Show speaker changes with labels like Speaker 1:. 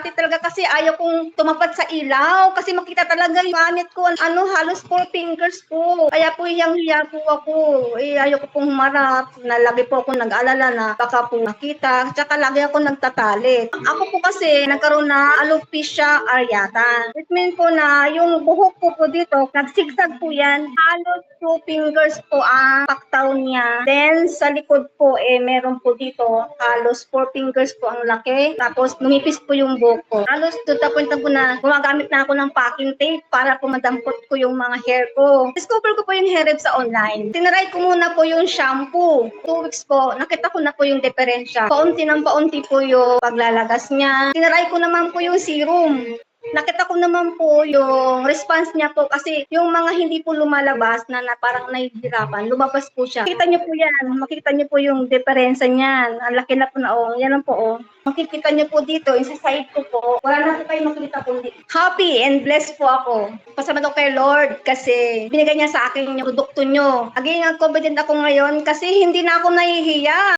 Speaker 1: dati talaga kasi ayaw kong tumapat sa ilaw kasi makita talaga yung gamit ko. Halos 4 fingers po. Kaya po hiyang-hiya po ako. Ayaw ko pong humarap. Lagi po ako nag-alala na baka po makita. Tsaka lagi ako nagtatalit. Ako po kasi nagkaroon na alopecia areata. It means po na yung buhok ko po dito, nagsigsag po yan. Halos 2 fingers po ang paktaw niya. Then sa likod po, meron po dito, halos 4 fingers po ang laki. Tapos lumipis po yung buhok ko. Halos to the point na po na gumagamit na ako ng packing tape para po madampot ko yung mga hair ko. Discover ko po yung hair rep sa online. Tinaray ko muna po yung shampoo. 2 weeks po, nakita ko na po yung diferensya. Paunti ng paunti po yung paglalagas niya. Tinaray ko naman po yung serum. Nakita ko naman po yung response niya po kasi yung mga hindi po lumalabas na parang nahihirapan, lumabas po siya. Makikita niyo po yan, makikita niyo po yung diferensya niyan. Ang laki na po na yan lang po Makikita niyo po dito, yung sa side ko po, wala na po kayo makikita po dito. Happy and blessed po ako. Pasalamat ako kay Lord kasi binigay niya sa akin yung produkto niyo. Aging confident ako ngayon kasi hindi na ako nahihiya.